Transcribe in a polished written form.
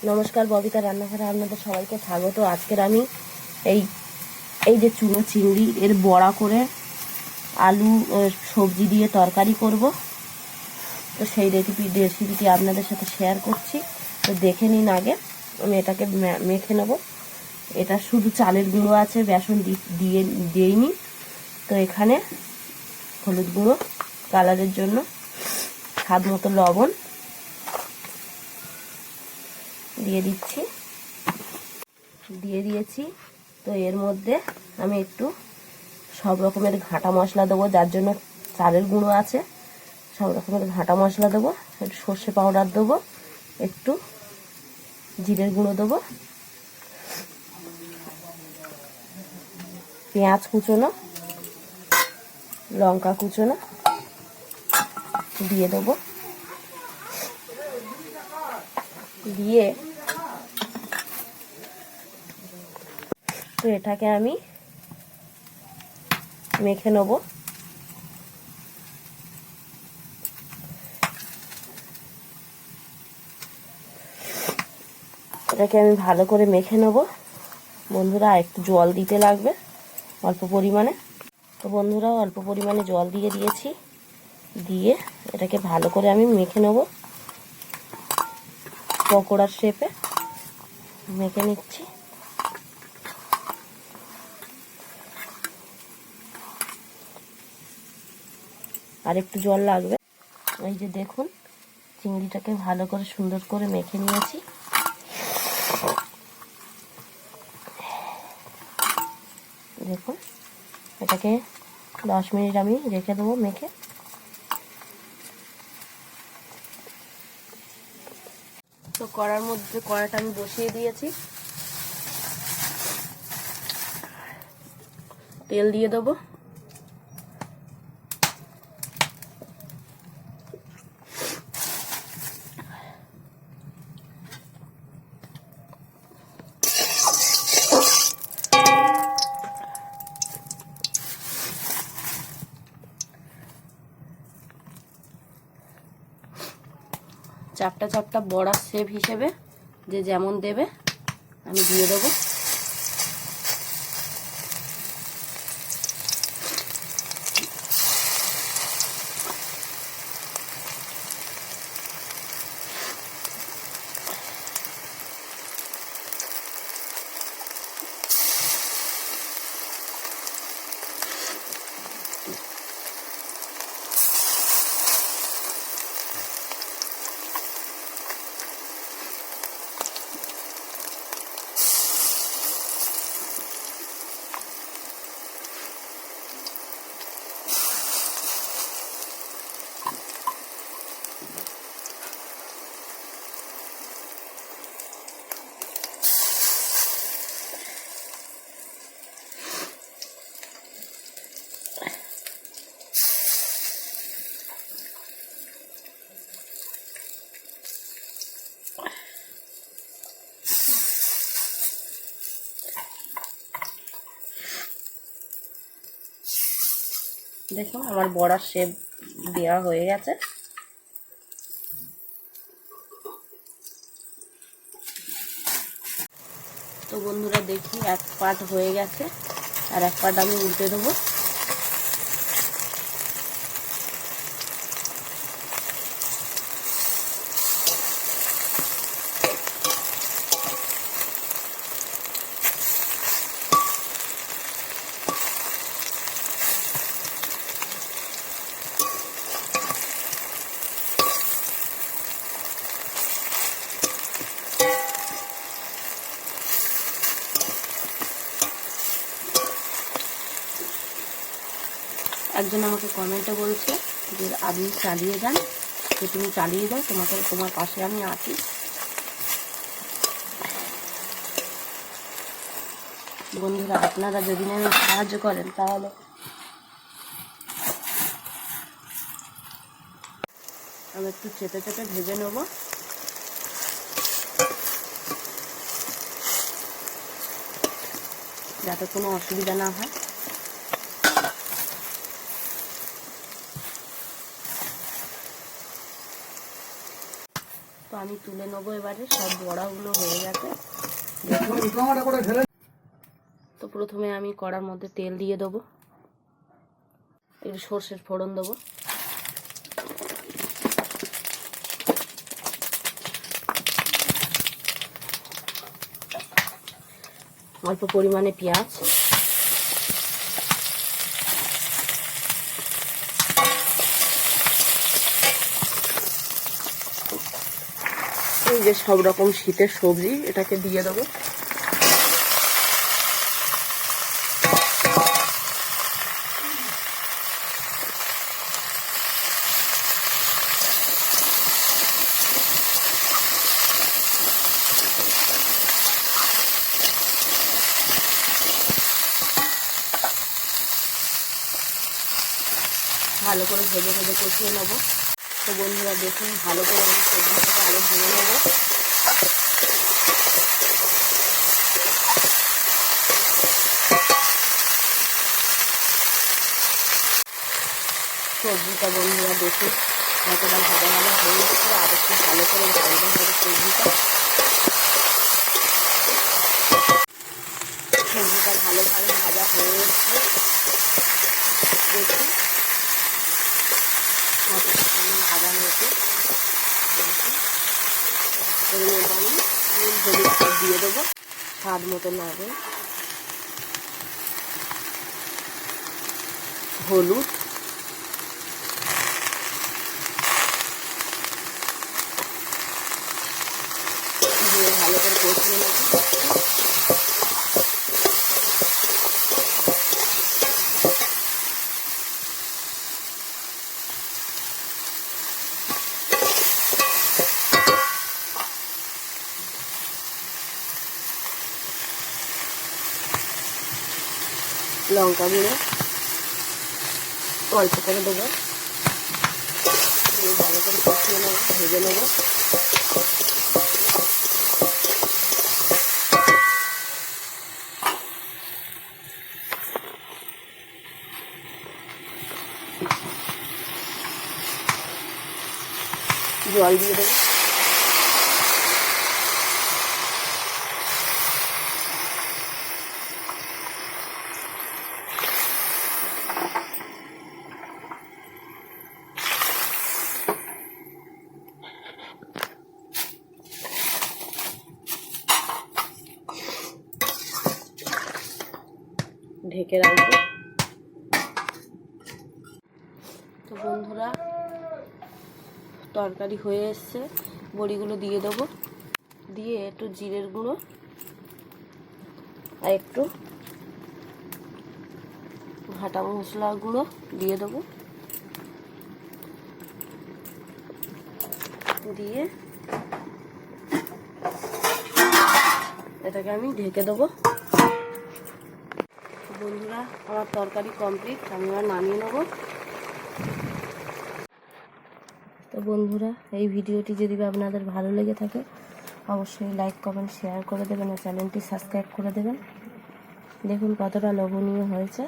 নমস্কার, ববিতা রান্নাঘরে আপনাদের সবাইকে স্বাগত। আজকের আমি এই যে চুনো চিংড়ি এর বড়া করে আলু সবজি দিয়ে তরকারি করব। তো সেই রেসিপিটি আপনাদের সাথে শেয়ার করছি। তো দেখে নিন। আগে আমি এটাকে মেখে নেব। এটা শুধু চালের গুঁড়ো আছে, বেসন দিইনি। তো এখানে হলুদ গুঁড়ো কালারের জন্য, স্বাদ মতো লবণ দিয়ে দিয়েছি। তো এর মধ্যে আমি একটু সব রকমের ঘাঁটা মশলা দেবো, যার জন্য চালের গুঁড়ো আছে। সব রকমের ঘাঁটা মশলা দেবো, একটু সর্ষে পাউডার দেবো, একটু জিরের গুঁড়ো দেবো, পেঁয়াজ কুচোনো, লঙ্কা কুচোনো দিয়ে দেবো। দিয়ে তো এটাকে আমি মেখে নেব। এটাকে আমি ভালো করে মেখে নেব বন্ধুরা। একটু জল দিতে লাগবে অল্প পরিমাণে। তো বন্ধুরা, অল্প পরিমাণে জল দিয়েছি। দিয়ে এটাকে ভালো করে আমি মেখে নেব। পকোড়ার শেপে মেখে নিচ্ছি। আর একটু জল লাগবে। এই যে দেখুন, চিংড়িটাকে ভালো করে সুন্দর করে মেখে নিয়েছি। দেখুন, এটাকে 10 মিনিট আমি রেখে দেবো মেখে। তো কড়াটা আমি বসিয়ে দিয়েছি। তেল দিয়ে দেবো। চাপটা চাপটা বড়ার শেপ হিসেবে যে যেমন দেবে আমি দিয়ে দেবো। দেখুন, আমার বড়ার শেপ দেওয়া হয়ে গেছে। তো বন্ধুরা, দেখি এক পার্ট হয়ে গেছে, আর এক পার্ট আমি উল্টে দেবো। একজন আমাকে কমেন্টে বলছে যে আপনি চালিয়ে যান, যে তুমি চালিয়ে যাও, তোমার পাশে আমি আছি। বন্ধুরা, আপনারা যদি না সাহায্য করেন তাহলে আমি একটু চেপে চেপে ভেজে নেব, যাতে কোনো অসুবিধা না হয়। তো আমি তুলে নেবো এবারে। সব বড়াগুলো হয়ে গেছে। তো প্রথমে আমি কড়ার মধ্যে তেল দিয়ে দেবো, একটু সর্ষের ফোড়ন দেবো, অল্প পরিমাণে পেঁয়াজ, এই যে সব রকম শীতের সবজি এটাকে দিয়ে দেবো। ভালো করে ভেজে ভেজে কষিয়ে নেবো। তো বন্ধুরা দেখুন, ভালো করে আমি সবজিটাকে আরো ভেজে নেবো। সবজিটা বন্ধুরা দেখুন কতটা ভাজা ভাজা হয়ে গেছে। আর একটু ভালো করে ভাজা হবে সবজিটা। সবজিটা ভালোভাবে ভাজা হয়ে গেছে। দেখুন কতটা সুন্দর ভাজা হয়েছে। এর মধ্যে আমি নুন হলুদ দিয়ে দেবো স্বাদ মতো লাগে। হলুদ, দিয়ে ভালো করে কষিয়ে নেব। লঙ্কা গুঁড়ো অল্প করে দেবো, দিয়ে ভালো করে কষিয়ে নেবো, ভেজে নেবো। জল দিয়ে দেবো। ঢেকে রাখবো। তো বন্ধুরা তরকারি হয়ে এসছে, বড়িগুলো দিয়ে দেবো। দিয়ে একটু জিরের গুঁড়ো আর একটু ভাটা মশলা গুঁড়ো দিয়ে দেবো। দিয়ে এটাকে আমি ঢেকে দেবো। বন্ধুরা আমার তরকারি কমপ্লিট, আমি এবার নামিয়ে নেব। তো বন্ধুরা এই ভিডিওটি যদি আপনাদের ভালো লেগে থাকে অবশ্যই লাইক কমেন্ট শেয়ার করে দেবেন, আর চ্যানেলটি সাবস্ক্রাইব করে দেবেন। দেখুন কতটা লোভনীয় হয়েছে।